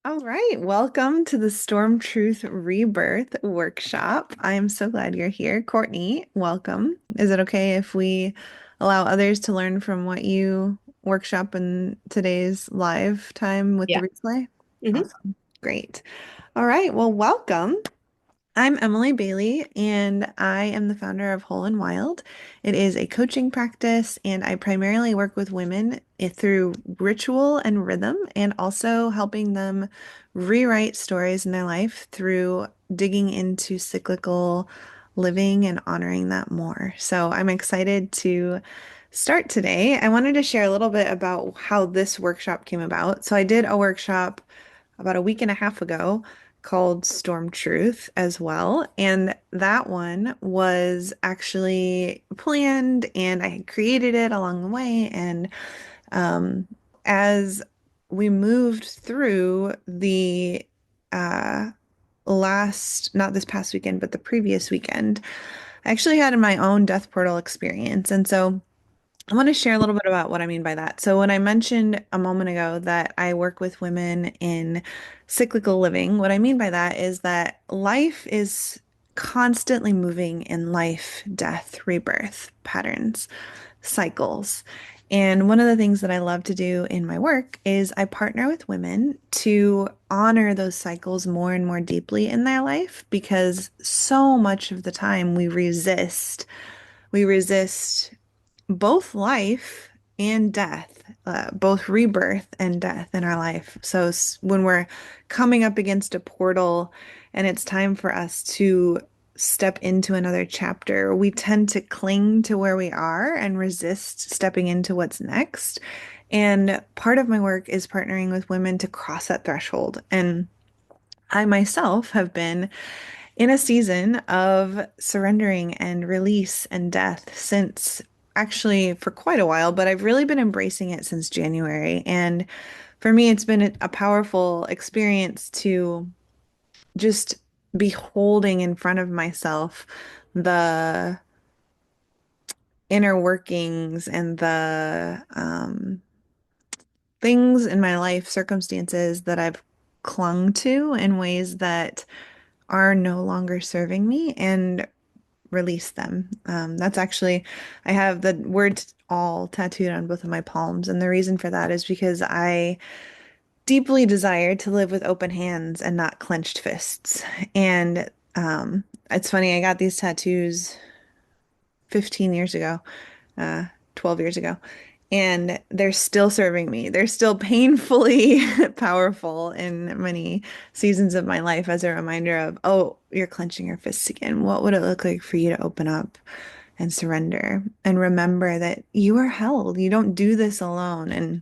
All right, welcome to the Storm Truth Rebirth workshop. I am so glad you're here. Courtney, welcome. Is it okay if we allow others to learn from what you workshop in today's live time with the Yeah. replay? hmm Awesome. Great. All right, well, welcome. I'm Emily Bailey, and I am the founder of Whole and Wild. It is a coaching practice, and I primarily work with women through ritual and rhythm, and also helping them rewrite stories in their life through digging into cyclical living and honoring that more. So I'm excited to start today. I wanted to share a little bit about how this workshop came about. So I did a workshop about a week and a half ago called Storm Truth as well. And that one was actually planned and I had created it along the way. And um, as we moved through the uh, not this past weekend, but the previous weekend, I actually had my own death portal experience. And so I want to share a little bit about what I mean by that. So, when I mentioned a moment ago that I work with women in cyclical living, what I mean by that is that life is constantly moving in life, death, rebirth patterns, cycles. And one of the things that I love to do in my work is I partner with women to honor those cycles more and more deeply in their life because so much of the time we resist both life and death, both rebirth and death in our life. So when we're coming up against a portal and it's time for us to step into another chapter, we tend to cling to where we are and resist stepping into what's next. And part of my work is partnering with women to cross that threshold. And I myself have been in a season of surrendering and release and death since actually for quite a while, but I've really been embracing it since January. And for me, it's been a powerful experience to just be holding in front of myself the inner workings and the things in my life, circumstances that I've clung to in ways that are no longer serving me and release them. That's actually, I have the word all tattooed on both of my palms. And the reason for that is because I deeply desire to live with open hands and not clenched fists. And it's funny, I got these tattoos 15 years ago, uh, 12 years ago. And they're still serving me. They're still painfully powerful in many seasons of my life as a reminder of, oh, you're clenching your fists again. What would it look like for you to open up and surrender and remember that you are held? You don't do this alone. And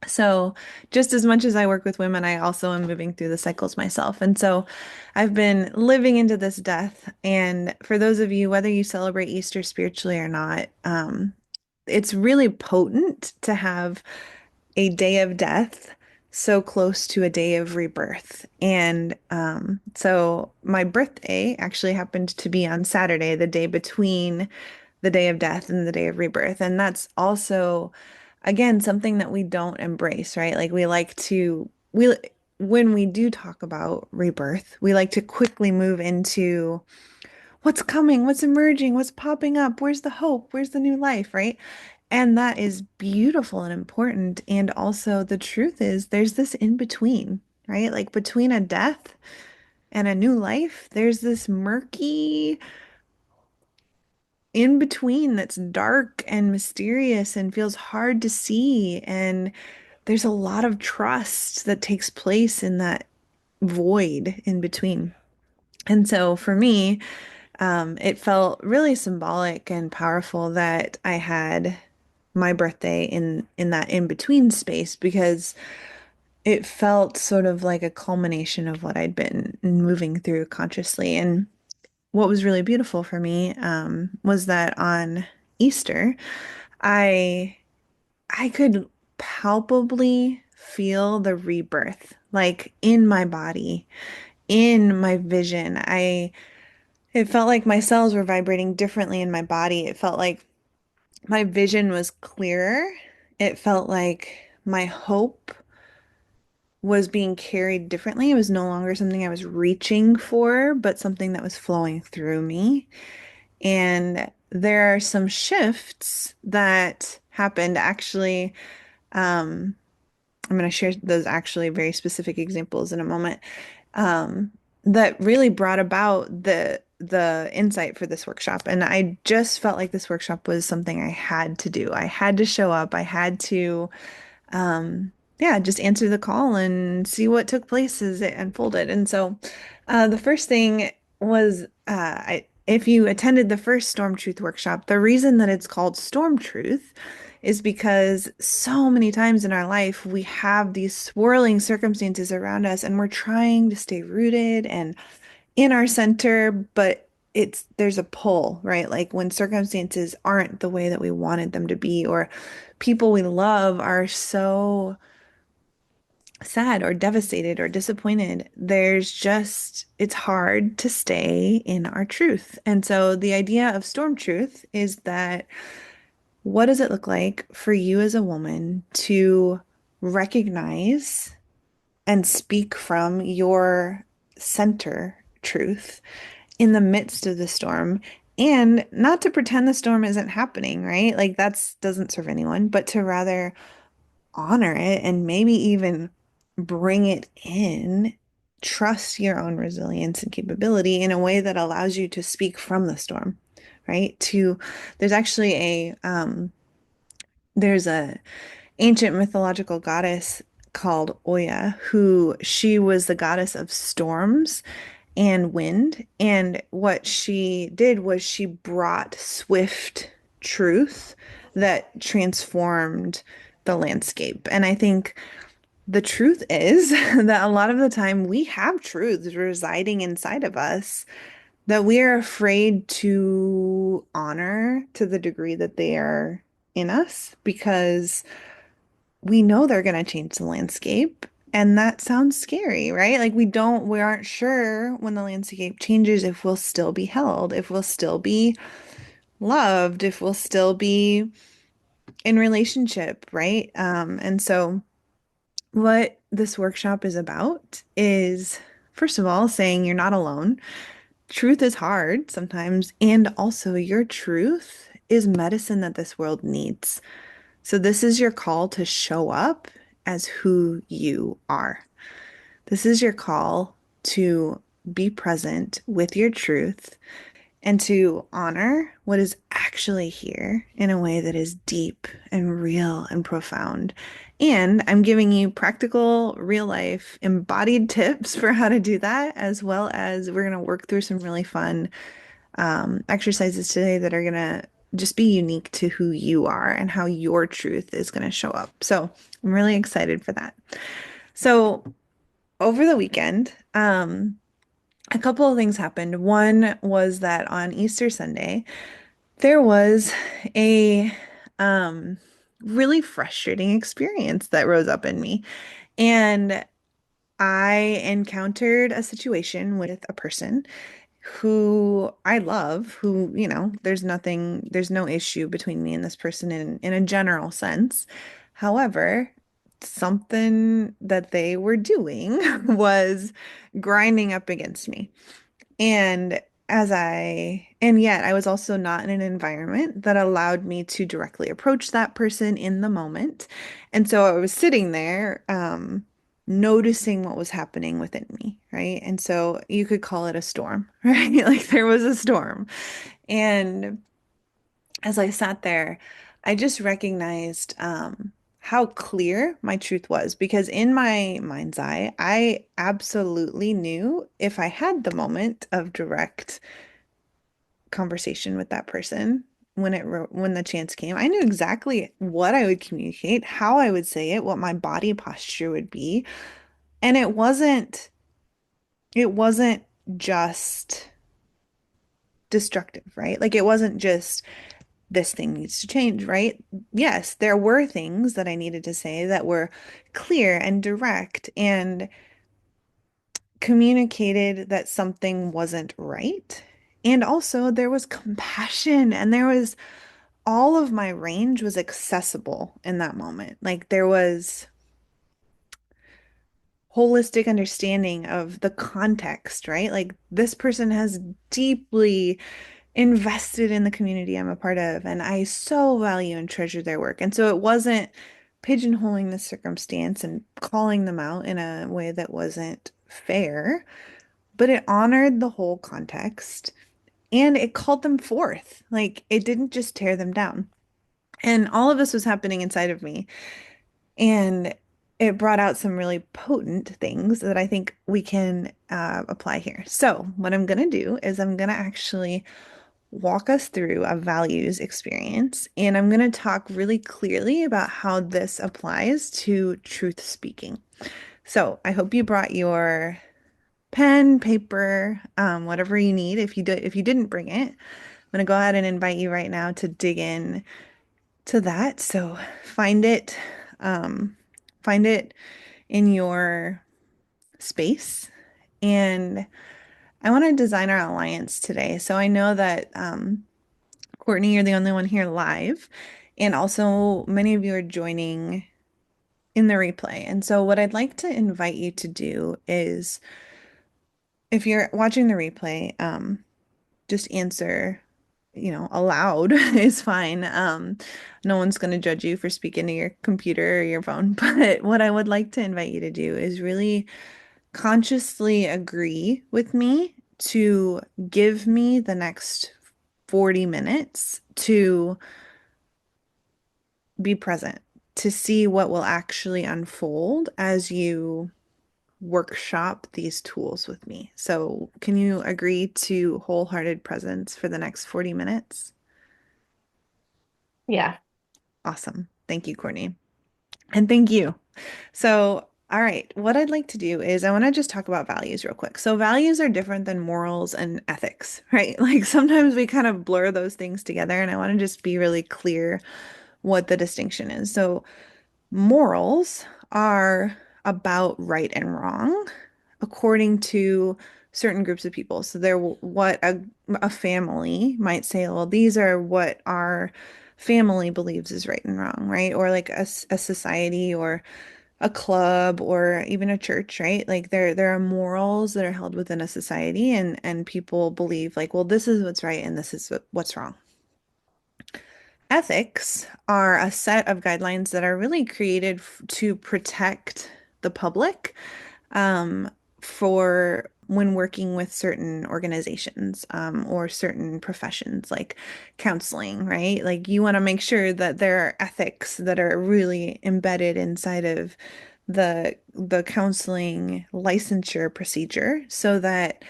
so, just as much as I work with women, I also am moving through the cycles myself. And so, I've been living into this death. And for those of you, whether you celebrate Easter spiritually or not, it's really potent to have a day of death so close to a day of rebirth. And so, my birthday actually happened to be on Saturday, the day between the day of death and the day of rebirth. And that's also, again, something that we don't embrace, right? Like we like to, when we do talk about rebirth, we like to quickly move into what's coming, what's emerging, what's popping up, where's the hope, where's the new life, right? And that is beautiful and important. And also, the truth is, there's this in between, right? Like between a death and a new life, there's this murky in between that's dark and mysterious and feels hard to see. And there's a lot of trust that takes place in that void in between. And so for me, it felt really symbolic and powerful that I had my birthday in that in between space because it felt sort of like a culmination of what I'd been moving through consciously. And what was really beautiful for me was that on Easter, I I could palpably feel the rebirth, like in my body, in my vision. It felt like my cells were vibrating differently in my body. It felt like my vision was clearer. It felt like my hope was being carried differently. It was no longer something I was reaching for, but something that was flowing through me. And there are some shifts that happened actually. Um, I'm going to share those actually very specific examples in a moment. Um, that really brought about the insight for this workshop. And I just felt like this workshop was something I had to do. I had to show up. I had to yeah, just answer the call and see what took place as it unfolded. And so the first thing was if you attended the first Storm Truth workshop, the reason that it's called Storm Truth is because so many times in our life we have these swirling circumstances around us and we're trying to stay rooted and in our center, but there's a pull, right? Like when circumstances aren't the way that we wanted them to be, or people we love are so sad or devastated or disappointed, it's hard to stay in our truth. And so the idea of storm truth is that what does it look like for you as a woman to recognize and speak from your center truth in the midst of the storm? And not to pretend the storm isn't happening, right? Like that's doesn't serve anyone, but to rather honor it and maybe even bring it in, trust your own resilience and capability in a way that allows you to speak from the storm, right? There's actually there's a ancient mythological goddess called Oya, who she was the goddess of storms and wind. And what she did was she brought swift truth that transformed the landscape. And I think the truth is that a lot of the time we have truths residing inside of us that we are afraid to honor to the degree that they are in us because we know they're going to change the landscape. And that sounds scary, right? Like we aren't sure when the landscape changes if we'll still be held, if we'll still be loved, if we'll still be in relationship, right? And so what this workshop is about is, first of all, saying you're not alone. Truth is hard sometimes, and also your truth is medicine that this world needs. So, this is your call to show up as who you are. This is your call to be present with your truth and to honor what is actually here in a way that is deep and real and profound. And I'm giving you practical, real life, embodied tips for how to do that, as well as we're going to work through some really fun exercises today that are going to just be unique to who you are and how your truth is going to show up. So I'm really excited for that. So over the weekend, a couple of things happened. One was that on Easter Sunday, there was a um, really frustrating experience that rose up in me. And I encountered a situation with a person who I love, there's no issue between me and this person in a general sense. However, something that they were doing was grinding up against me. And yet I was also not in an environment that allowed me to directly approach that person in the moment. And so I was sitting there, noticing what was happening within me, right? And so you could call it a storm, right? Like there was a storm. And as I sat there, I just recognized, how clear my truth was because in my mind's eye, I absolutely knew if I had the moment of direct conversation with that person when the chance came, I knew exactly what I would communicate, how I would say it, what my body posture would be. And it wasn't just destructive, right? Like it wasn't just this thing needs to change, right? Yes, there were things that I needed to say that were clear and direct and communicated that something wasn't right. And also there was compassion and there was all of my range was accessible in that moment. Like holistic understanding of the context, right? Like this person has deeply invested in the community I'm a part of, and I so value and treasure their work. And so it wasn't pigeonholing the circumstance and calling them out in a way that wasn't fair, but it honored the whole context and it called them forth. Like it didn't just tear them down. And all of this was happening inside of me. And it brought out some really potent things that I think we can apply here. So, what I'm going to do is I'm going to actually walk us through a values experience, and I'm going to talk really clearly about how this applies to truth speaking. So, I hope you brought your pen, paper, whatever you need. If you didn't bring it, I'm going to go ahead and invite you right now to dig in to that. So um, find it in your space. And I want to design our alliance today. So I know that Courtney, you're the only one here live, and also many of you are joining in the replay. And so what I'd like to invite you to do is, if you're watching the replay, just answer, aloud is fine. No one's going to judge you for speaking to your computer or your phone. But what I would like to invite you to do is really consciously agree with me to give me the next 40 minutes to be present, to see what will actually unfold as you workshop these tools with me. So, can you agree to wholehearted presence for the next 40 minutes? Yeah. Awesome. Thank you, Courtney. And thank you. So, all right, what I'd like to do is I want to just talk about values real quick. So, values are different than morals and ethics, right? Like sometimes we kind of blur those things together, and I want to just be really clear what the distinction is. So, morals are about right and wrong according to certain groups of people. So they're what a family might say, well, these are what our family believes is right and wrong, right? Or like a society or a club or even a church, right? Like there are morals that are held within a society and people believe like, well, this is what's right and this is what's wrong. Ethics are a set of guidelines that are really created to protect the public um, for when working with certain organizations or certain professions like counseling, right? Like you want to make sure that there are ethics that are really embedded inside of the counseling licensure procedure so that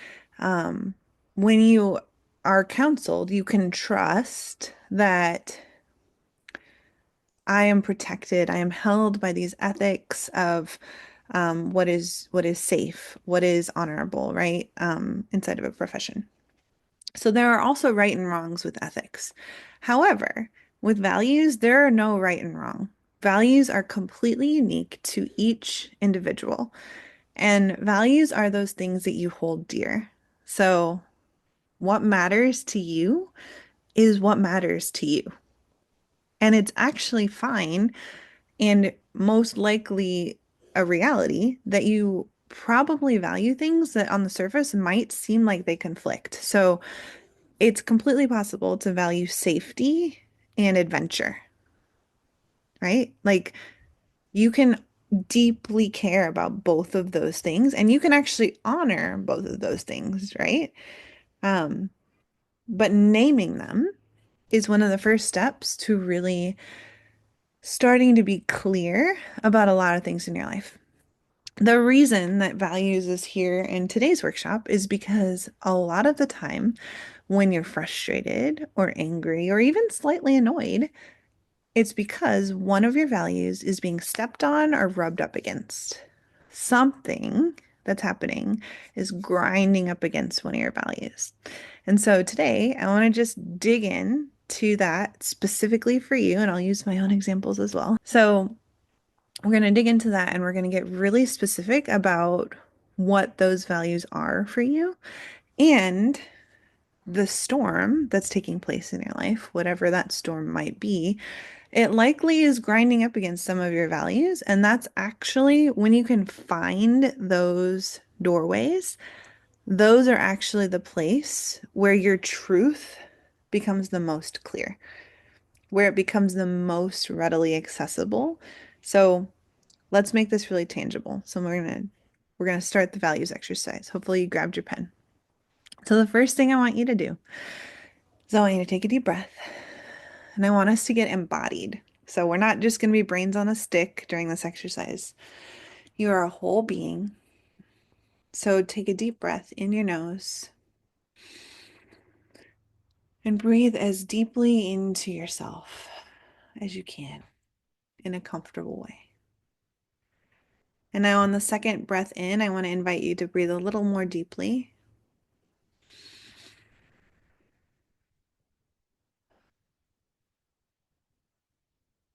when you are counseled, you can trust that I am protected. I am held by these ethics of what is safe, what is honorable, right? Inside of a profession. So there are also right and wrongs with ethics. However, with values, there are no right and wrong. Values are completely unique to each individual, and values are those things that you hold dear. So what matters to you is what matters to you. And it's actually fine and most likely a reality that you probably value things that on the surface might seem like they conflict. So it's completely possible to value safety and adventure, right? Like you can deeply care about both of those things and you can actually honor both of those things, right? Um, but naming them is one of the first steps to really starting to be clear about a lot of things in your life. The reason that values is here in today's workshop is because a lot of the time when you're frustrated or angry or even slightly annoyed, it's because one of your values is being stepped on or rubbed up against. Something that's happening is grinding up against one of your values. And so today I want to just dig in to that specifically for you, and I'll use my own examples as well. So we're going to dig into that and we're going to get really specific about what those values are for you and the storm that's taking place in your life, whatever that storm might be, It likely is grinding up against some of your values, and that's actually when you can find those doorways, those are actually the place where your truth becomes the most clear, where it becomes the most readily accessible. So let's make this really tangible. So we're gonna start the values exercise. Hopefully you grabbed your pen. So the first thing I want you to do is I want you to take a deep breath, and I want us to get embodied. So we're not just gonna be brains on a stick during this exercise. You are a whole being. So take a deep breath in your nose and breathe as deeply into yourself as you can in a comfortable way. And now on the second breath in, I want to invite you to breathe a little more deeply.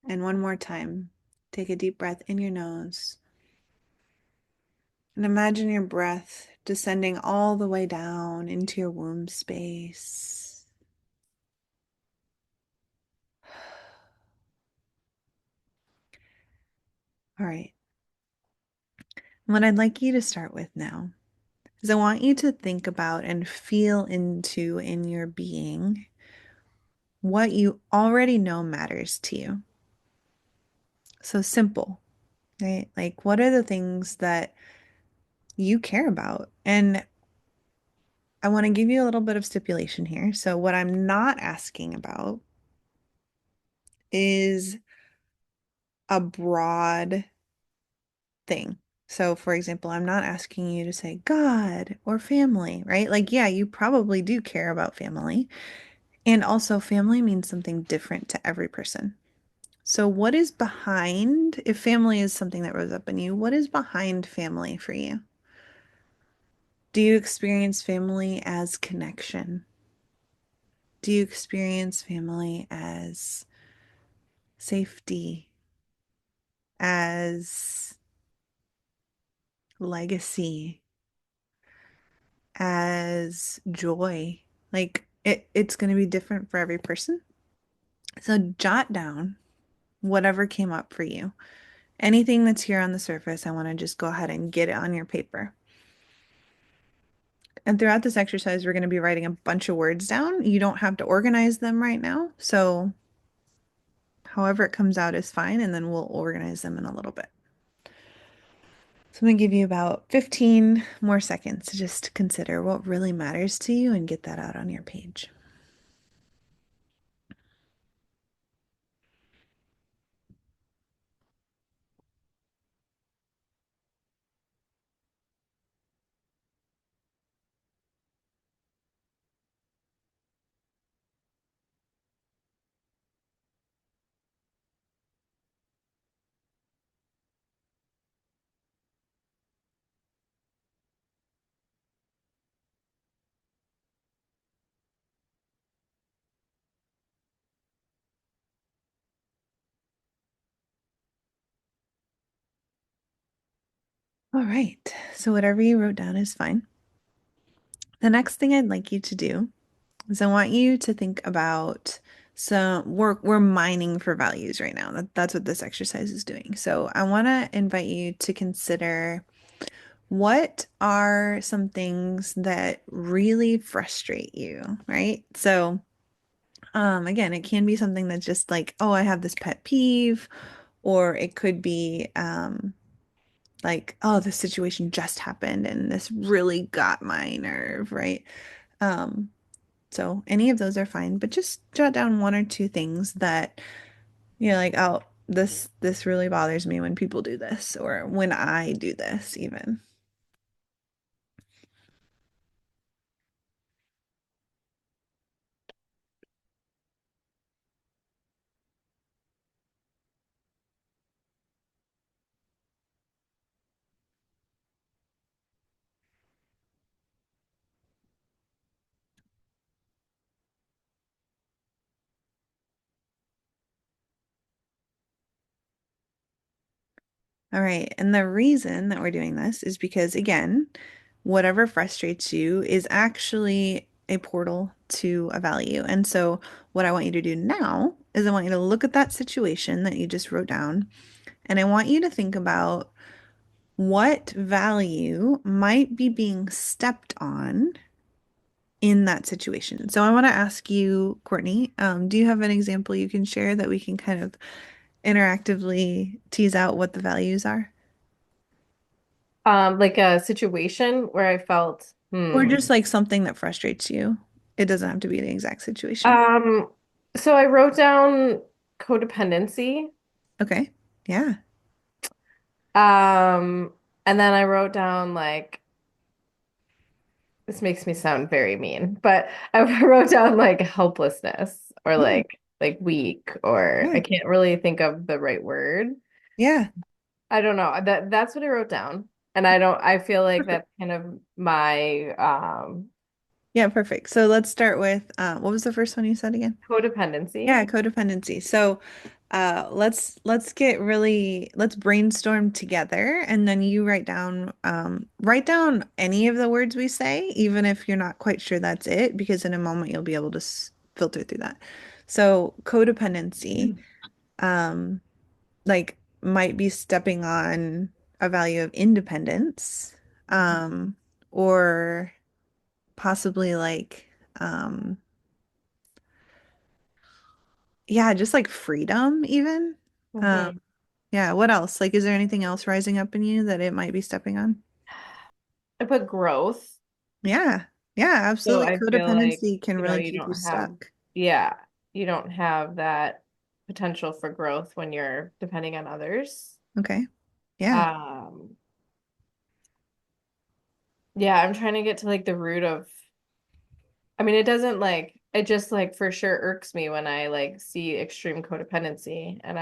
And one more time, take a deep breath in your nose and imagine your breath descending all the way down into your womb space. All right. What I'd like you to start with now is I want you to think about and feel into in your being what you already know matters to you. So simple, right? Like, what are the things that you care about? And I want to give you a little bit of stipulation here. So, what I'm not asking about is a broad thing. So, for example, I'm not asking you to say God or family, right? Like, yeah, you probably do care about family. And also, family means something different to every person. So, what is behind, if family is something that rose up in you, what is behind family for you? Do you experience family as connection? Do you experience family as safety, as legacy, as joy? Like it's going to be different for every person. So jot down whatever came up for you. Anything that's here on the surface, I want to just go ahead and get it on your paper. And throughout this exercise, we're going to be writing a bunch of words down. You don't have to organize them right now. So however it comes out is fine, and then we'll organize them in a little bit. So I'm going to give you about 15 more seconds to just consider what really matters to you and get that out on your page. All right. So whatever you wrote down is fine. The next thing I'd like you to do is I want you to think about some we're mining for values right now. That's what this exercise is doing. So I want to invite you to consider what are some things that really frustrate you, right? So again, it can be something that's just like, oh, I have this pet peeve, or it could be like, oh, this situation just happened and this really got my nerve, right? Um, so any of those are fine, but just jot down one or two things that you're like, oh, this really bothers me when people do this, or when I do this, even. All right. And the reason that we're doing this is because, again, whatever frustrates you is actually a portal to a value. And so, what I want you to do now is I want you to look at that situation that you just wrote down, and I want you to think about what value might be being stepped on in that situation. So, I want to ask you, Courtney, do you have an example you can share that we can kind of interactively tease out what the values are? Like a situation where I felt, Or just like something that frustrates you. It doesn't have to be the exact situation. Um, so I wrote down codependency. Okay. Yeah. Um, and then I wrote down like this makes me sound very mean, but I wrote down like helplessness or Yeah. like weak or Yeah. I can't really think of the right word. Yeah. I don't know. That's what I wrote down. And I feel like Perfect. that's kind of my Yeah, perfect. So let's start with what was the first one you said again? codependency. Yeah, codependency. So let's brainstorm together and then you write down any of the words we say, even if you're not quite sure that's it, because in a moment you'll be able to filter through that. So codependency, um, like might be stepping on a value of independence, um, or possibly like yeah, just like freedom even. Um, Mhm. yeah, what else? Like, is there anything else rising up in you that it might be stepping on? I put growth. Yeah, yeah, So absolutely. I feel like, Codependency can really you keep you don't have, stuck. yeah, you don't have that potential for growth when you're depending on others. Okay. Yeah. Um, yeah, I'm trying to get to like the root of, I mean, it doesn't like, it just like for sure irks me when I like see extreme codependency and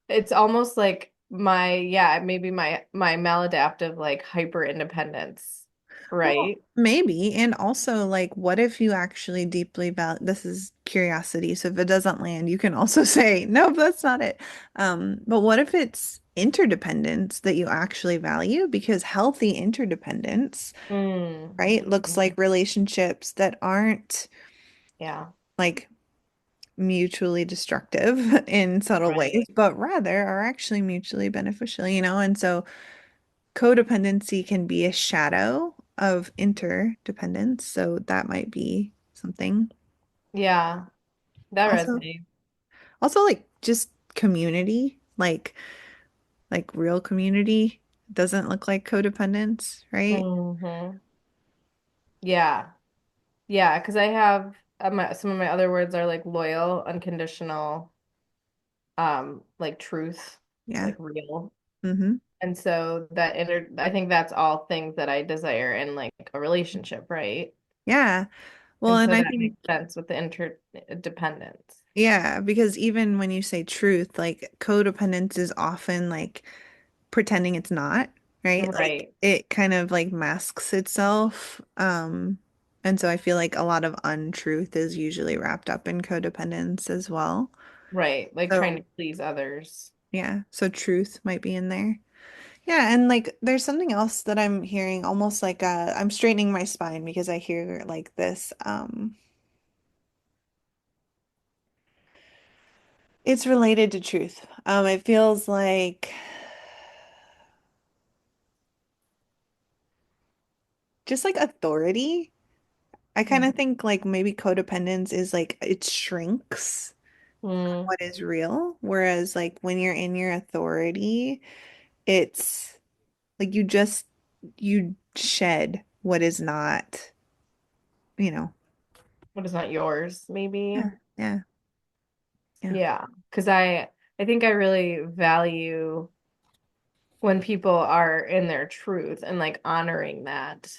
it's almost like yeah, maybe my maladaptive like hyper independence, Well, right? maybe. And also, like, what if you actually deeply value this is curiosity. So if it doesn't land, you can also say, nope, that's not it. But what if it's interdependence that you actually value? Because healthy interdependence, Mm. right, looks like relationships that aren't Yeah, like mutually destructive in subtle ways, right. but rather are actually mutually beneficial, And so codependency can be a shadow of interdependence. So that might be something. Yeah, that Also, resonates. also like just community, like real community doesn't look like codependence, right? Hmm. Yeah. Yeah, because I have some of my other words are like loyal, unconditional, like truth, Yeah. like real. Hmm. And so I think that's all things that I desire in like a relationship, right? Yeah. Well, And and so I that makes think sense with the interdependence. yeah, because even when you say truth, like codependence is often like pretending it's not, right? Like Right. it kind of like masks itself. And so I feel like a lot of untruth is usually wrapped up in codependence as well. Right. Like trying to So please others. yeah, so truth might be in there. Yeah, and like there's something else that I'm hearing almost like I'm straightening my spine because I hear like this it's related to truth. It feels like just like authority. I kind of think like maybe codependence is like it shrinks Mm. what is real, whereas like when you're in your authority, it's like you shed what is not, you know. What is not yours, maybe? Yeah, yeah, yeah, Yeah. Because I think I really value when people are in their truth and like honoring that.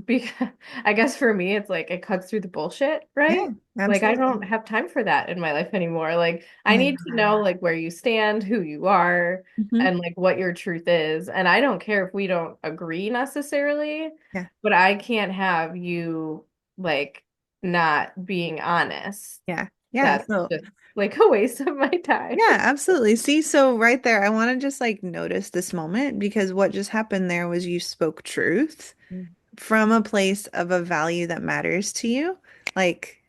Because I guess for me, it's like it cuts through the bullshit, yeah, right? Like I don't absolutely. have time for that in my life anymore. Like I need to know Yeah. like where you stand, who you are, Hmm. and like what your truth is. And I don't care if we don't agree necessarily, Yeah, but I can't have you like not being honest. yeah, yeah. That's So just like a waste of my time. yeah, absolutely. See, so right there, I want to just like notice this moment because what just happened there was you spoke truth. from a place of a value that matters to you. Like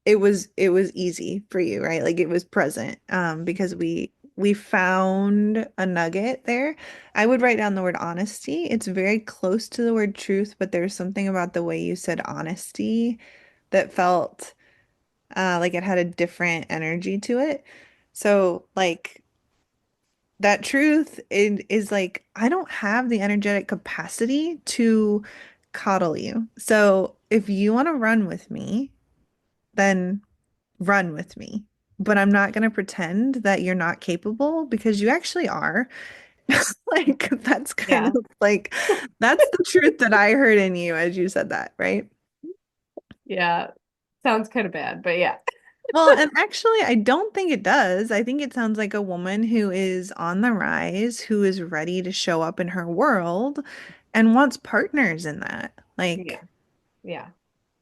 it was easy for you, right? Like it was present because we found a nugget there. I would write down the word honesty. It's very close to the word truth, but there's something about the way you said honesty that felt like it had a different energy to it. So like that truth is like I don't have the energetic capacity to coddle you. So if you want to run with me, then run with me. But I'm not going to pretend that you're not capable because you actually are. Like that's kind Yeah. of like that's the truth that I heard in you as you said that, right? Yeah. Sounds kind of bad, but yeah. Well, and actually, I don't think it does. I think it sounds like a woman who is on the rise, who is ready to show up in her world and wants partners in that. Yeah. Like, Yeah.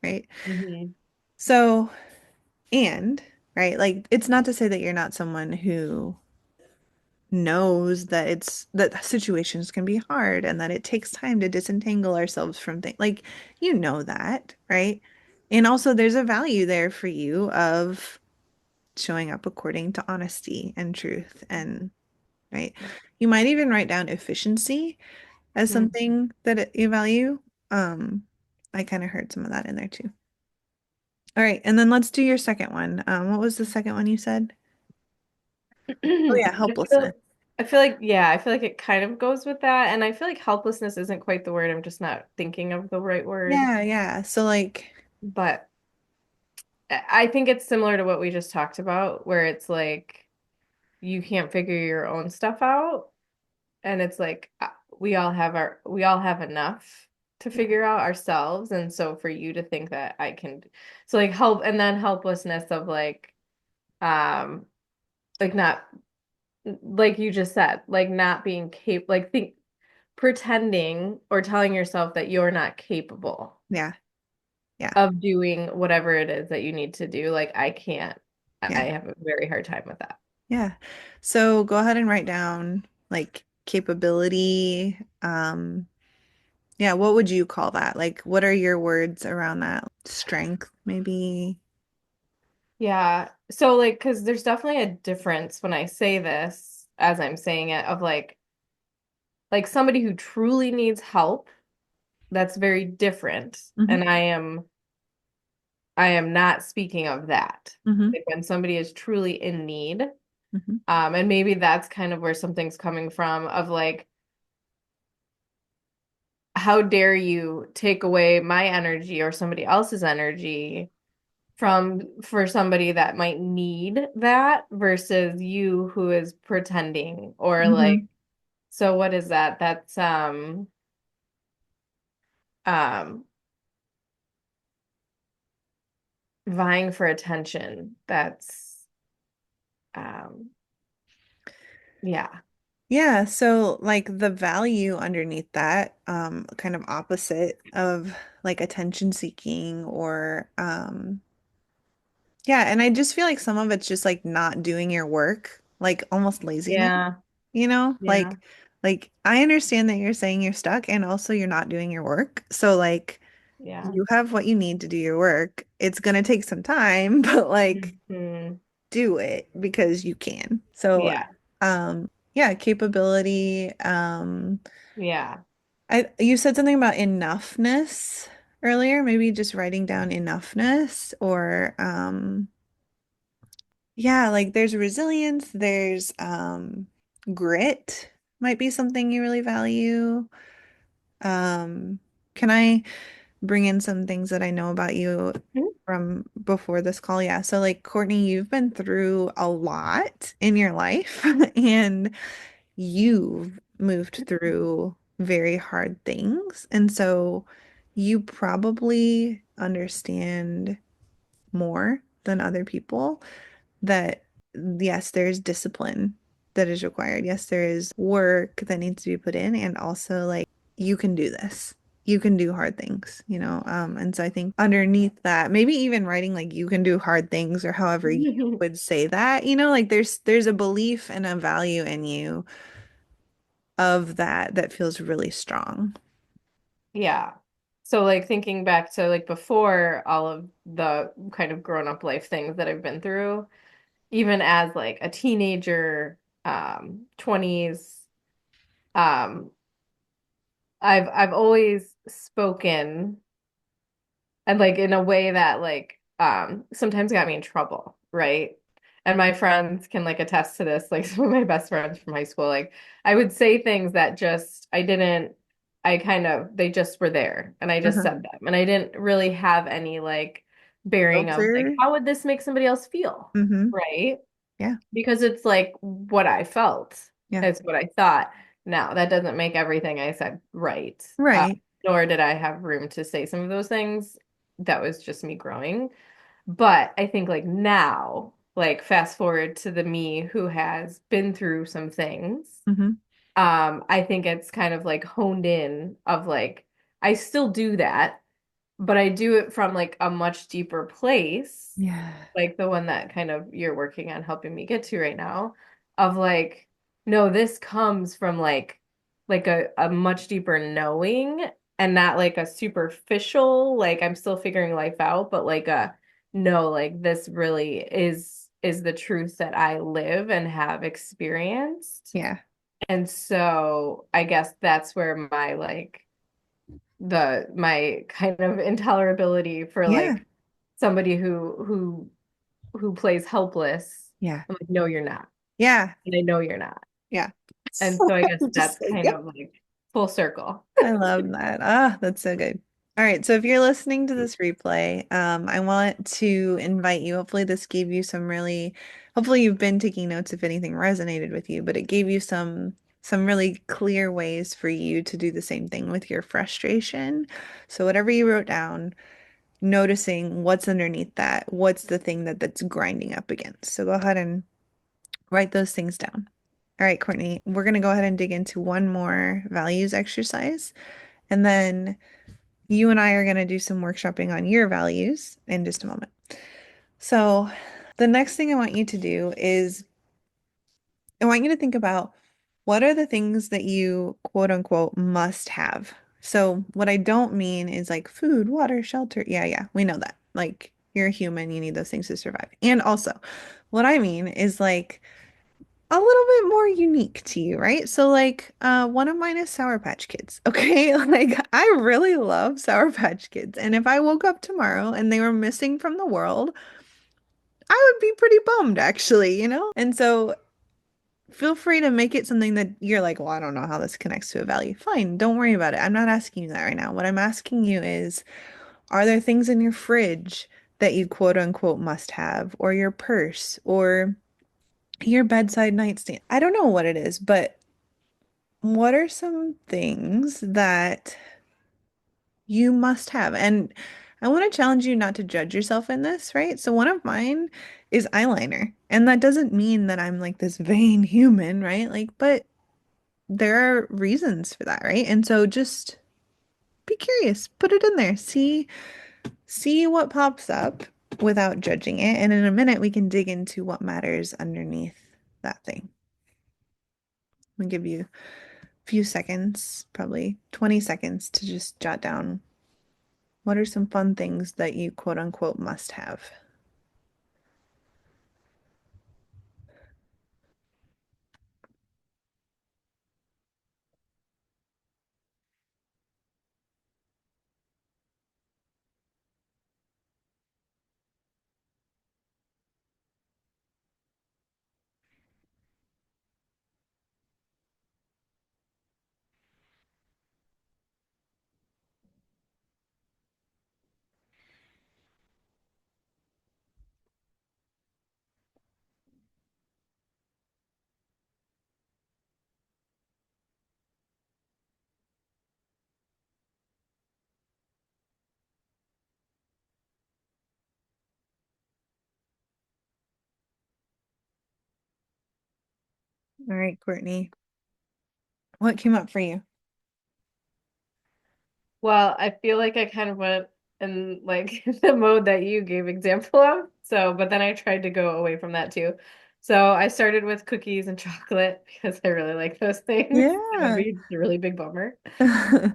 right? Hmm. So, and, right, like it's not to say that you're not someone who knows that that situations can be hard and that it takes time to disentangle ourselves from things. Like, you know that, right? And also, there's a value there for you of showing up according to honesty and truth and right. You might even write down efficiency as something that you value. Um, I kind of heard some of that in there too. All right, and then let's do your second one. What was the second one you said? Oh I yeah, helplessness. feel I feel like yeah, I feel like it kind of goes with that. And I feel like helplessness isn't quite the word. I'm just not thinking of the right word. Yeah, yeah. So like, But I think it's similar to what we just talked about, where it's like you can't figure your own stuff out. And it's like we all have enough to yeah, figure out ourselves. And so for you to think that I can so like help and then helplessness of um like not like you just said, like not being capable, like think pretending or telling yourself that you're not capable yeah, yeah, of doing whatever it is that you need to do. Like I can't. I yeah, have a very hard time with that. yeah. So go ahead and write down like capability. Yeah, what would you call that? Like, what are your words around that? Strength, maybe. Yeah. So like, because there's definitely a difference when I say this, as I'm saying it, of like somebody who truly needs help, that's very different. Hmm. And I am not speaking of that. Hmm. Like when somebody is truly in need, Hmm. and maybe that's kind of where something's coming from of like, how dare you take away my energy or somebody else's energy from for somebody that might need that versus you who is pretending or like Hmm. so what is that? That's um vying for attention. That's um yeah. Yeah, so like the value underneath that, kind of opposite of like attention seeking or yeah, and I just feel like some of it's just like not doing your work, like almost laziness, Yeah. you know? Yeah. Like I understand that you're saying you're stuck and also you're not doing your work. So like Yeah. you have what you need to do your work. It's gonna take some time, but like Hmm. do it because you can. So Yeah. yeah, capability. Yeah. I you said something about enoughness earlier, maybe just writing down enoughness or yeah, like there's resilience, there's grit might be something you really value. Um can I bring in some things that I know about you Mhm. from before this call? Yeah. So like Courtney, you've been through a lot in your life and you've moved through very hard things. And so you probably understand more than other people that yes, there's discipline that is required. Yes, there is work that needs to be put in, and also like you can do this. You can do hard things, you know? And so I think underneath that, maybe even writing like you can do hard things or however you would say that, you know, like there's a belief and a value in you of that that feels really strong. Yeah. So like thinking back to like before all of the kind of grown up life things that I've been through, even as like a teenager, 20s, um, I've always spoken and like in a way that like sometimes got me in trouble, right? And my friends can like attest to this, like some of my best friends from high school, like I would say things that just I didn't I kind of they just were there and I just Uh-huh. said them and I didn't really have any like bearing of like Filter. how would this make somebody else feel, Mm-hmm. right? Yeah. Because it's like what I felt. Yeah. It's what I thought. Now, that doesn't make everything I said right. Right. Nor did I have room to say some of those things. That was just me growing. But I think like now, like fast forward to the me who has been through some things, Mm-hmm. I think it's kind of like honed in of like I still do that, but I do it from like a much deeper place, Yeah. like the one that kind of you're working on helping me get to right now, of like, no, this comes from like a much deeper knowing and not like a superficial, like I'm still figuring life out, but like a no, like this really is the truth that I live and have experienced. Yeah. And so I guess that's where my like my kind of intolerability for Yeah. like somebody who plays helpless. Yeah. I'm like, no, you're not. Yeah. And I know you're not. Yeah. And so I guess Just that's like, kind yep. of like full circle. I love that. Ah, that's so good. All right, so if you're listening to this replay, I want to invite you. Hopefully, this gave you some really, hopefully you've been taking notes if anything resonated with you, but it gave you some really clear ways for you to do the same thing with your frustration. So whatever you wrote down, noticing what's underneath that, what's the thing that's grinding up against. So go ahead and write those things down. All right, Courtney, we're going to go ahead and dig into one more values exercise. And then you and I are going to do some workshopping on your values in just a moment. So, the next thing I want you to do is I want you to think about what are the things that you quote unquote must have. So, what I don't mean is like food, water, shelter. Yeah, yeah, we know that. Like, you're a human, you need those things to survive. And also, what I mean is like a little bit more unique to you, right? So like one of mine is Sour Patch Kids. Okay? Like I really love Sour Patch Kids. And if I woke up tomorrow and they were missing from the world, I would be pretty bummed actually. And so feel free to make it something that you're like, well, I don't know how this connects to a value. Fine, don't worry about it. I'm not asking you that right now. What I'm asking you is, are there things in your fridge that you quote unquote must have, or your purse, or your bedside nightstand? I don't know what it is, but what are some things that you must have? And I want to challenge you not to judge yourself in this, right? So one of mine is eyeliner. And that doesn't mean that I'm like this vain human, right? Like, but there are reasons for that, right? And so just be curious, put it in there. See what pops up without judging it. And in a minute we can dig into what matters underneath that thing. I'm gonna give you a few seconds, probably 20 seconds to just jot down what are some fun things that you quote unquote must have. All right, Courtney, what came up for you? Well, I feel like I kind of went in like the mode that you gave example of. So, but then I tried to go away from that too. So I started with cookies and chocolate because I really like those things. It would Yeah. be a really big bummer.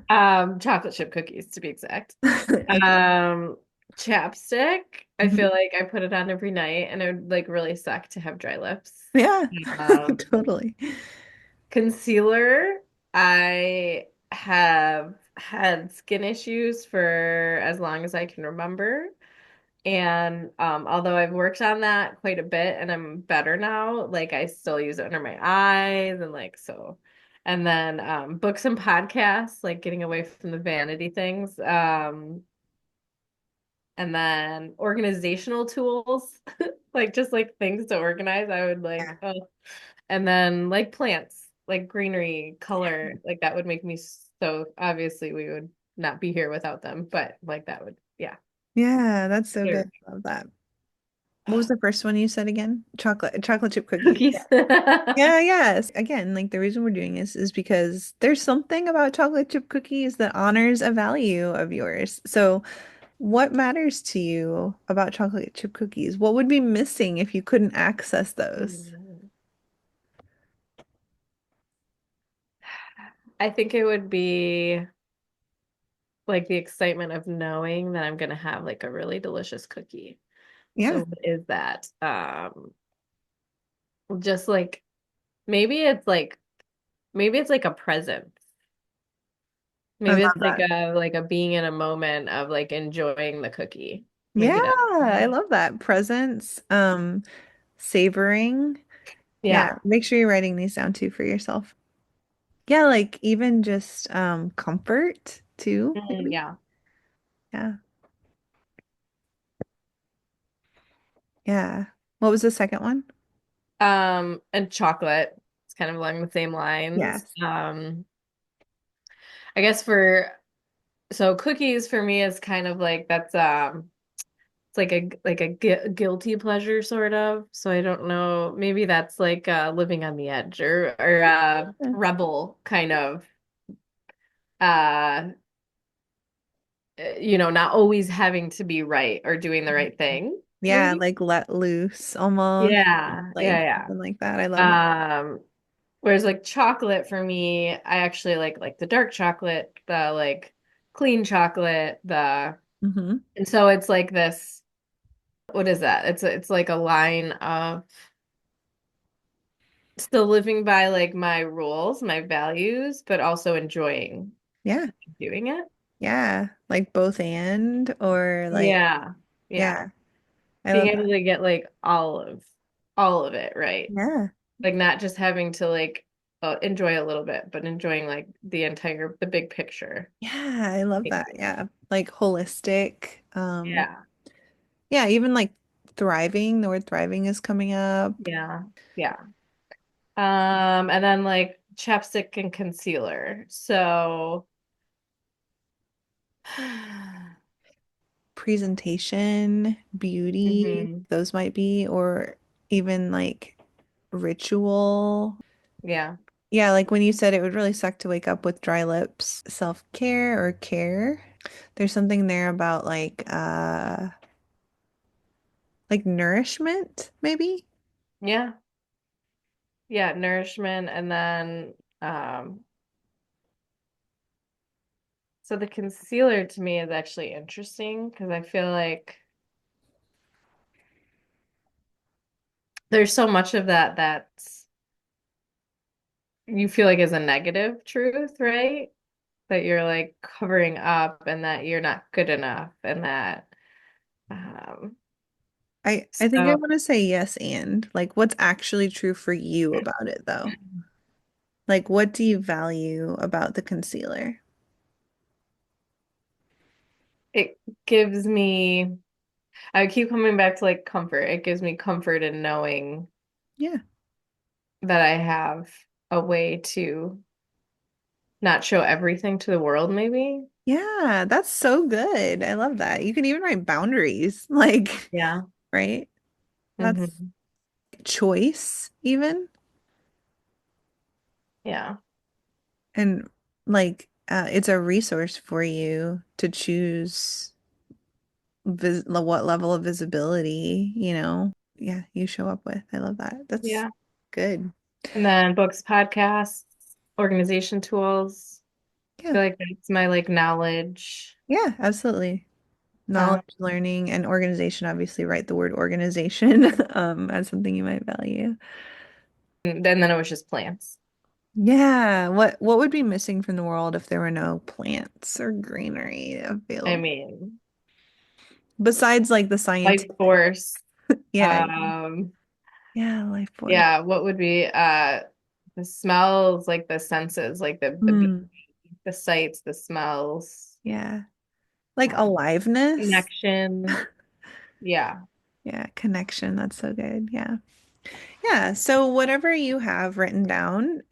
Chocolate chip cookies to be exact. Okay. Um, Chapstick. I Mhm. feel like I put it on every night and it would like really suck to have dry lips. Yeah, Um, totally. Concealer. I have had skin issues for as long as I can remember. And although I've worked on that quite a bit and I'm better now, like I still use it under my eyes and like so. And then books and podcasts, like getting away from the vanity things. And then organizational tools, like just like things to organize. I would Yeah. like, and then like plants, like greenery, color, like that would make me so obviously we would not be here without them, but like that would, yeah. Yeah, that's so good. They're I love that. What was the first one you said again? Chocolate chip cookies. cookies. Yeah, yes. Again, like the reason we're doing this is because there's something about chocolate chip cookies that honors a value of yours. So, what matters to you about chocolate chip cookies? What would be missing if you couldn't access those? Mm. I think it would be like the excitement of knowing that I'm gonna have like a really delicious cookie. Yeah, So what is that? Just like maybe it's like maybe it's like a present. I Maybe love it's that. like a being in a moment of like enjoying the cookie. Yeah, Maybe that. I love that. Presents, savoring. Yeah, Yeah. make sure you're writing these down too for yourself. Yeah, like even just comfort too, Mm, maybe. yeah. Yeah. Yeah. What was the second one? And chocolate. It's kind of along the same lines. Yes. I guess for so cookies for me is kind of like that's it's like a guilty pleasure sort of. So I don't know, maybe that's like living on the edge or Yeah. rebel kind of uh not always having to be right or doing the right thing, Yeah, maybe. like let loose almost, Yeah, like yeah, something like that. I love that. yeah. Whereas like chocolate for me, I actually like the dark chocolate, the like clean chocolate, the Hmm. and so it's like this, what is that? It's like a line of still living by like my rules, my values, but also enjoying Yeah. doing it. Yeah. Like both and or like Yeah. Yeah. yeah. I Being love able that. to get like all of it, right? Yeah. Like not just having to like enjoy a little bit, but enjoying like the big picture. Yeah, I love that. Yeah. Like holistic. Yeah. Yeah, even like thriving, the word thriving is coming up. Yeah. Yeah. And then like chapstick and concealer. So Presentation, beauty, hmm. those might be, or even like ritual. Yeah. Yeah, like when you said it would really suck to wake up with dry lips, self-care or care. There's something there about like nourishment, maybe? Yeah. Yeah, nourishment and then um so the concealer to me is actually interesting because I feel like there's so much of that that's you feel like is a negative truth, right? That you're like covering up and that you're not good enough and that um I think I so want to say yes and like what's actually true for you about it though? Like what do you value about the concealer? it gives me I keep coming back to like comfort. It gives me comfort in knowing Yeah. that I have a way to not show everything to the world, maybe. Yeah, that's so good. I love that. You can even write boundaries, like, Yeah. right? That's Hmm. choice, even. Yeah. And like, it's a resource for you to choose what level of visibility, you know? yeah, you show up with. I love that. That's Yeah. good. And then books, podcasts, organization tools. I Yeah. feel like that's my like knowledge. Yeah, absolutely. Knowledge, Um, learning, and organization. Obviously, write the word organization as something you might value. then it was just plants. Yeah. What would be missing from the world if there were no plants or greenery I available? mean, Besides like the life scientific. force. Yeah. Um, Yeah, life force. yeah, what would be the smells, like the senses, like Hmm. the sights, the smells, Yeah. Like uh, aliveness. connection. Yeah. Yeah, connection. That's so good. Yeah. Yeah. So whatever you have written down,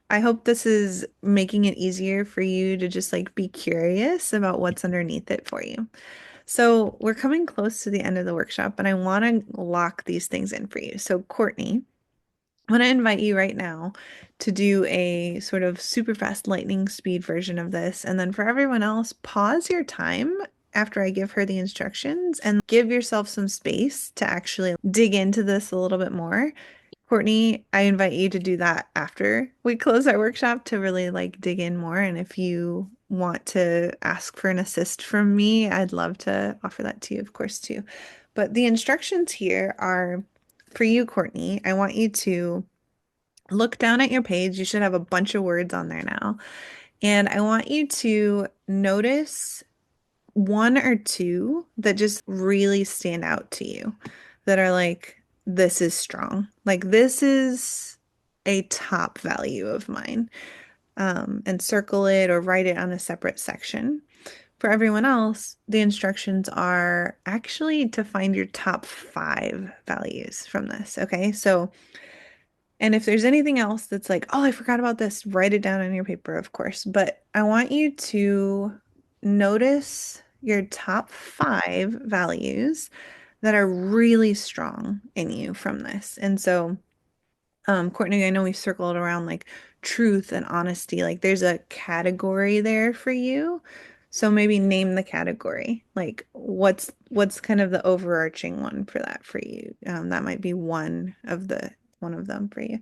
I hope this is making it easier for you to just like be curious about what's underneath it for you. So we're coming close to the end of the workshop, and I want to lock these things in for you. So, Courtney, I want to invite you right now to do a sort of super fast lightning speed version of this. And then for everyone else, pause your time after I give her the instructions and give yourself some space to actually dig into this a little bit more. Courtney, I invite you to do that after we close our workshop to really like dig in more. And if you want to ask for an assist from me, I'd love to offer that to you, of course, too. But the instructions here are for you, Courtney. I want you to look down at your page. You should have a bunch of words on there now. And I want you to notice one or two that just really stand out to you that are like, this is strong. Like, this is a top value of mine. And circle it or write it on a separate section. For everyone else, the instructions are actually to find your top five values from this. Okay. So, and if there's anything else that's like, oh, I forgot about this, write it down on your paper, of course. But I want you to notice your top five values that are really strong in you from this. And so, Courtney, I know we've circled around like truth and honesty. Like there's a category there for you. So maybe name the category. Like what's kind of the overarching one for that for you? That might be one of them for you.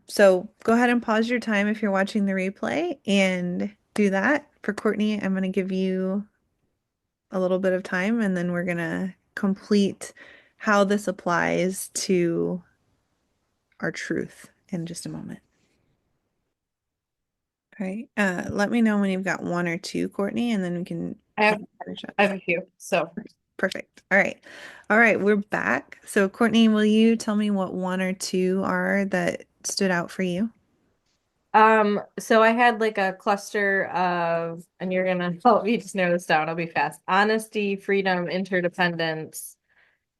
So go ahead and pause your time if you're watching the replay and do that. For Courtney, I'm going to give you a little bit of time and then we're going to complete how this applies to our truth in just a moment. All right. Let me know when you've got one or two, Courtney, and then we can I have finish up. I have a few. So, Perfect. All right. All right, we're back. So, Courtney, will you tell me what one or two are that stood out for you? so I had like a cluster of, and you're gonna help me just narrow this down. I'll be fast. Honesty, freedom, interdependence,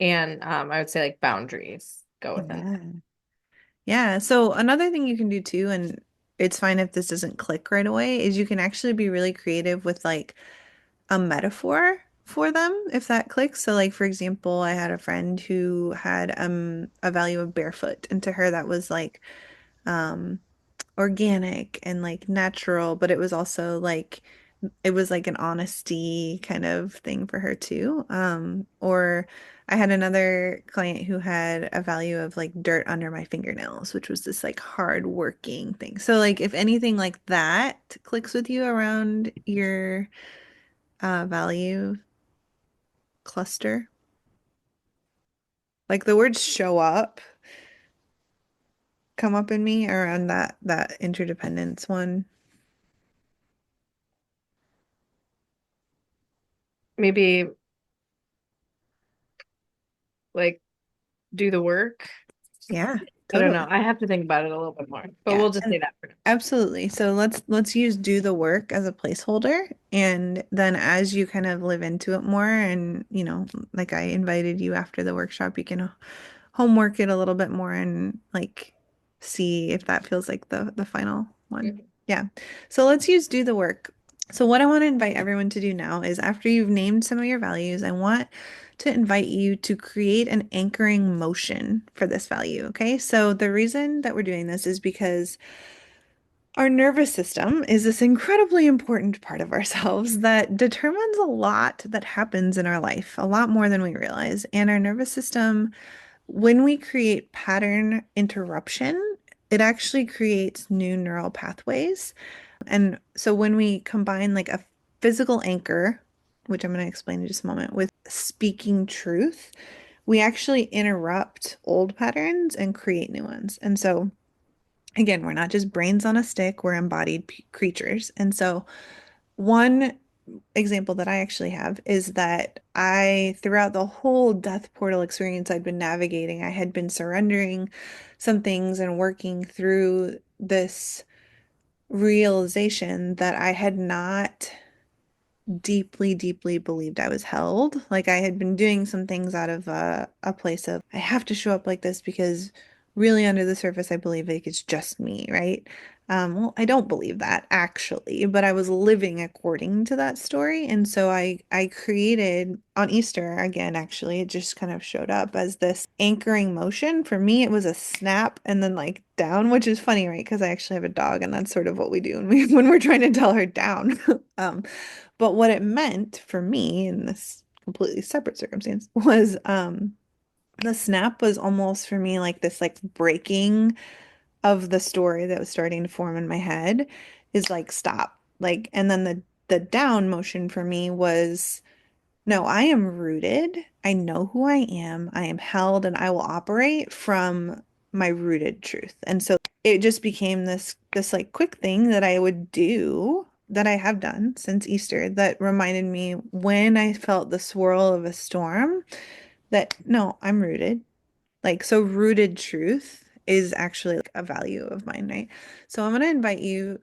and I would say like boundaries go within. Yeah. Yeah. So another thing you can do too, and it's fine if this doesn't click right away, is you can actually be really creative with like a metaphor for them if that clicks. So like for example, I had a friend who had a value of barefoot, and to her that was like um organic and like natural, but it was also like it was like an honesty kind of thing for her too. Or I had another client who had a value of like dirt under my fingernails, which was this like hard working thing. So like if anything like that clicks with you around your value cluster, like the words show up, come up in me around that interdependence one. Maybe like do the work. Yeah, I don't know. totally. I have to think about it a little bit more, but Yeah, we'll just say and that for now. absolutely. So let's use do the work as a placeholder and then as you kind of live into it more and like I invited you after the workshop, you can homework it a little bit more and like see if that feels like the final one. Mhm. Yeah. So let's use do the work. So what I want to invite everyone to do now is after you've named some of your values, I want to invite you to create an anchoring motion for this value. Okay. So the reason that we're doing this is because Our nervous system is this incredibly important part of ourselves that determines a lot that happens in our life, a lot more than we realize. And our nervous system, when we create pattern interruption, it actually creates new neural pathways. And so when we combine like a physical anchor, which I'm going to explain in just a moment, with speaking truth, we actually interrupt old patterns and create new ones. And so again, we're not just brains on a stick, we're embodied creatures. And so, one example that I actually have is that throughout the whole death portal experience I'd been navigating, I had been surrendering some things and working through this realization that I had not deeply, deeply believed I was held. Like I had been doing some things out of a place of, I have to show up like this because really under the surface, I believe like it's just me, right? Well, I don't believe that actually, but I was living according to that story. And so I created on Easter again, actually, it just kind of showed up as this anchoring motion. For me, it was a snap and then like down, which is funny, right? Because I actually have a dog and that's sort of what we do when we're trying to tell her down. Um, but what it meant for me in this completely separate circumstance was the snap was almost for me like this like breaking of the story that was starting to form in my head is like stop. Like and then the down motion for me was no, I am rooted. I know who I am. I am held and I will operate from my rooted truth. And so it just became this like quick thing that I would do that I have done since Easter that reminded me when I felt the swirl of a storm that no, I'm rooted. Like so rooted truth is actually like a value of mine, right? So I'm going to invite you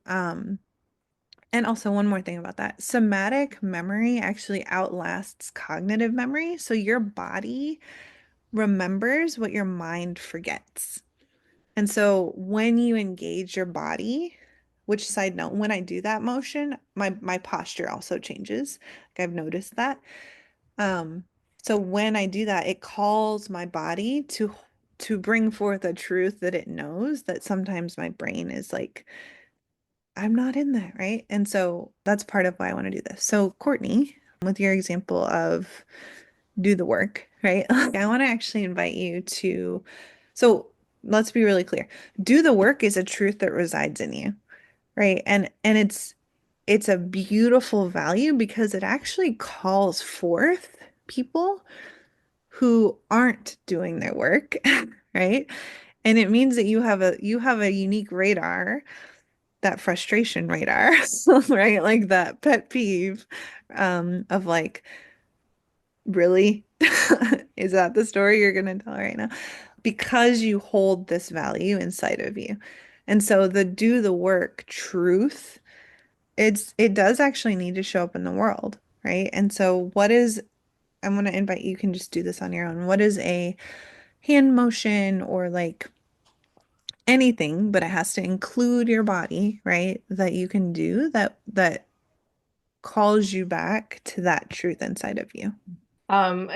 and also, one more thing about that. Somatic memory actually outlasts cognitive memory. So your body remembers what your mind forgets. And so when you engage your body, which side note, when I do that motion, my posture also changes. Like I've noticed that. Um, so when I do that, it calls my body to bring forth a truth that it knows that sometimes my brain is like I'm not in that, right? And so that's part of why I want to do this. So, Courtney, with your example of do the work, right? I want to actually invite you to, so let's be really clear. Do the work is a truth that resides in you, right? And it's a beautiful value because it actually calls forth people who aren't doing their work, right? And it means that you have a unique radar that frustration radar, right? Like that pet peeve of like, really? Is that the story you're gonna tell right now? Because you hold this value inside of you. And so the do the work truth, it does actually need to show up in the world, right? And so I'm gonna invite you can just do this on your own. What is a hand motion or like anything, but it has to include your body, right? That you can do that calls you back to that truth inside of you.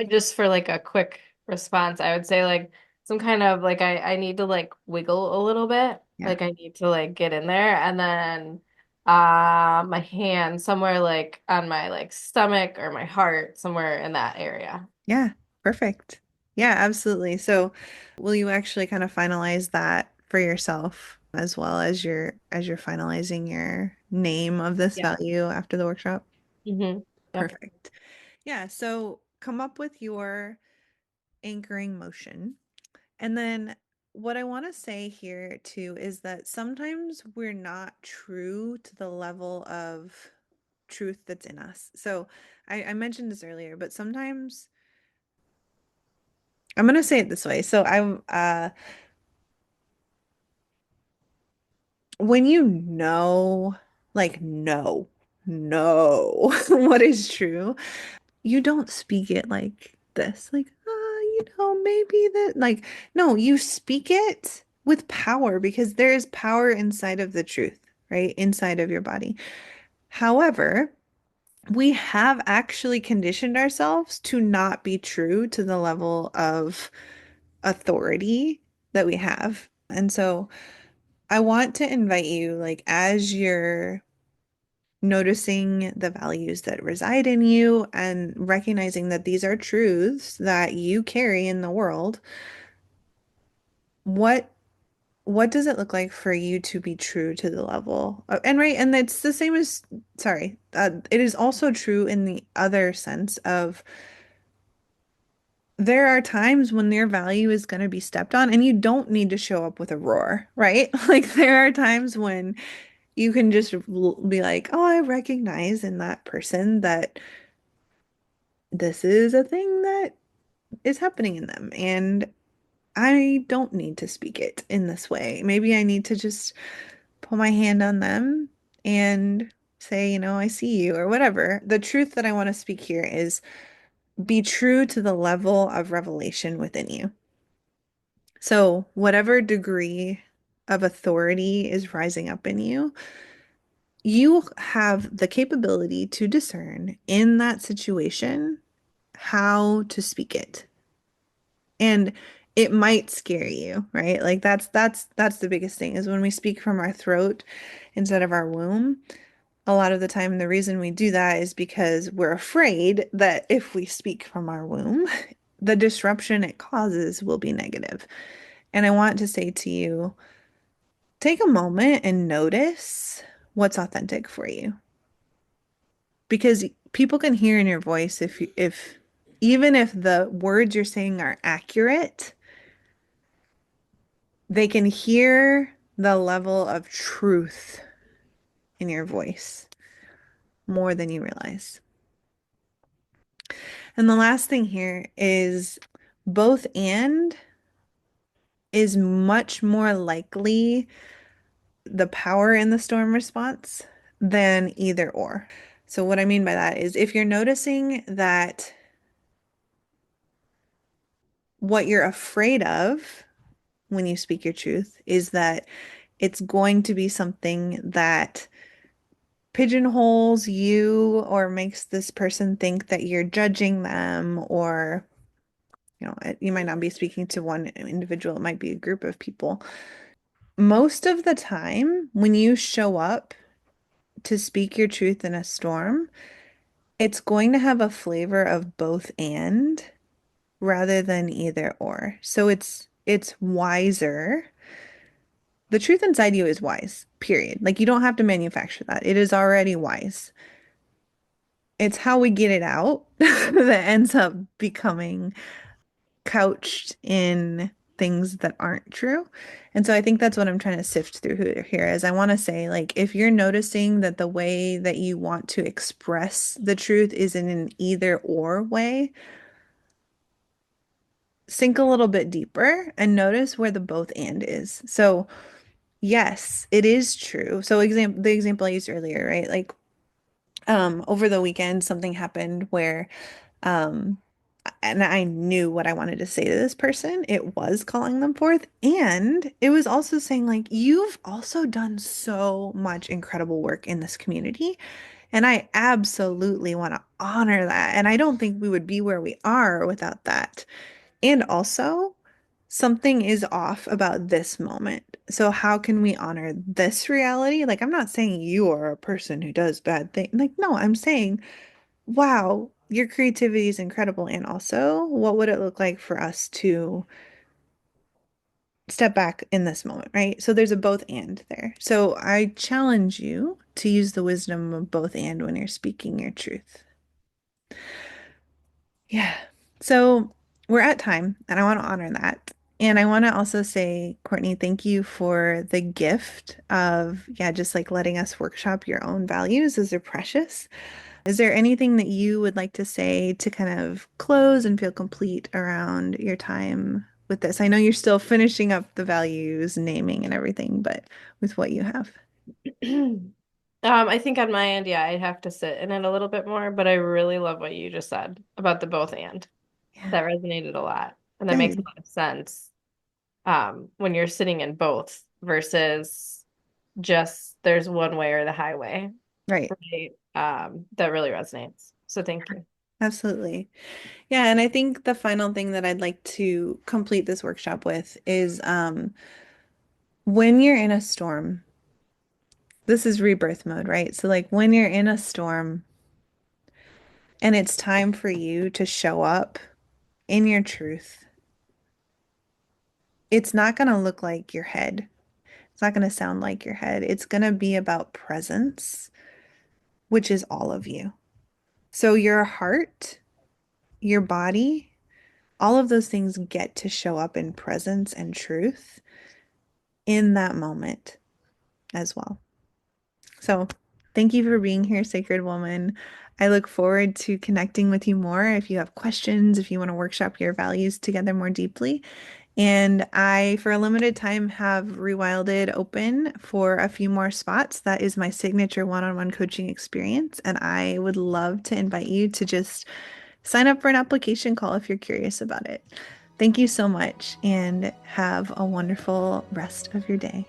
Just for like a quick response, I would say like some kind of like I need to like wiggle a little bit. Yeah. Like I need to like get in there and then my hand somewhere like on my like stomach or my heart, somewhere in that area. Yeah. Perfect. Yeah, absolutely. So will you actually kind of finalize that for yourself as well as you're finalizing your name of this Yeah. value after the workshop? Yep. Perfect. Yeah, so come up with your anchoring motion. And then what I want to say here too is that sometimes we're not true to the level of truth that's in us. So I mentioned this earlier, but sometimes I'm gonna say it this way. So I'm when you know, like know what is true, you don't speak it like this, like, maybe that, like, no, you speak it with power because there is power inside of the truth, right? Inside of your body. However, we have actually conditioned ourselves to not be true to the level of authority that we have. And so I want to invite you, like, as you're noticing the values that reside in you and recognizing that these are truths that you carry in the world, what what does it look like for you to be true to the level and right, and it's the same as, sorry, it is also true in the other sense of there are times when their value is going to be stepped on and you don't need to show up with a roar, right? Like there are times when you can just be like, oh, I recognize in that person that this is a thing that is happening in them. And I don't need to speak it in this way. Maybe I need to just put my hand on them and say, I see you or whatever. The truth that I want to speak here is be true to the level of revelation within you. So, whatever degree of authority is rising up in you, you have the capability to discern in that situation how to speak it. And it might scare you, right? Like that's the biggest thing is when we speak from our throat instead of our womb. A lot of the time, the reason we do that is because we're afraid that if we speak from our womb, the disruption it causes will be negative. And I want to say to you, take a moment and notice what's authentic for you. Because people can hear in your voice if even if the words you're saying are accurate, they can hear the level of truth in your voice more than you realize. And the last thing here is both and is much more likely the power in the storm response than either or. So, what I mean by that is if you're noticing that what you're afraid of when you speak your truth is that it's going to be something that pigeonholes you or makes this person think that you're judging them, or you might not be speaking to one individual, it might be a group of people. Most of the time when you show up to speak your truth in a storm, it's going to have a flavor of both and rather than either or. So it's wiser. The truth inside you is wise, period. Like you don't have to manufacture that. It is already wise. It's how we get it out that ends up becoming couched in things that aren't true. And so I think that's what I'm trying to sift through here is I want to say, like, if you're noticing that the way that you want to express the truth is in an either or way, sink a little bit deeper and notice where the both and is. So yes, it is true. So the example I used earlier, right? Like over the weekend something happened where um and I knew what I wanted to say to this person. It was calling them forth, and it was also saying like you've also done so much incredible work in this community, and I absolutely want to honor that. And I don't think we would be where we are without that. And also, something is off about this moment. So how can we honor this reality? Like, I'm not saying you are a person who does bad things. Like, no, I'm saying, wow, your creativity is incredible. And also, what would it look like for us to step back in this moment, right? So there's a both and there. So I challenge you to use the wisdom of both and when you're speaking your truth. Yeah. So we're at time, and I want to honor that. And I want to also say, Courtney, thank you for the gift of, yeah, just like letting us workshop your own values. Those are precious. Is there anything that you would like to say to kind of close and feel complete around your time with this? I know you're still finishing up the values, naming and everything, but with what you have. I think on my end, yeah, I'd have to sit in it a little bit more, but I really love what you just said about the both and. Yeah, That resonated a lot. And that makes a good. lot of sense when you're sitting in both versus just there's one way or the highway, Right. right? That really resonates. So thank you. Absolutely. Yeah, and I think the final thing that I'd like to complete this workshop with is when you're in a storm, this is rebirth mode, right? So, like, when you're in a storm and it's time for you to show up in your truth, it's not going to look like your head. It's not going to sound like your head. It's going to be about presence, which is all of you. So, your heart, your body, all of those things get to show up in presence and truth in that moment as well. So, thank you for being here, Sacred Woman. I look forward to connecting with you more if you have questions, if you want to workshop your values together more deeply. And I, for a limited time, have Rewilded open for a few more spots. That is my signature one-on-one coaching experience. And I would love to invite you to just sign up for an application call if you're curious about it. Thank you so much and have a wonderful rest of your day.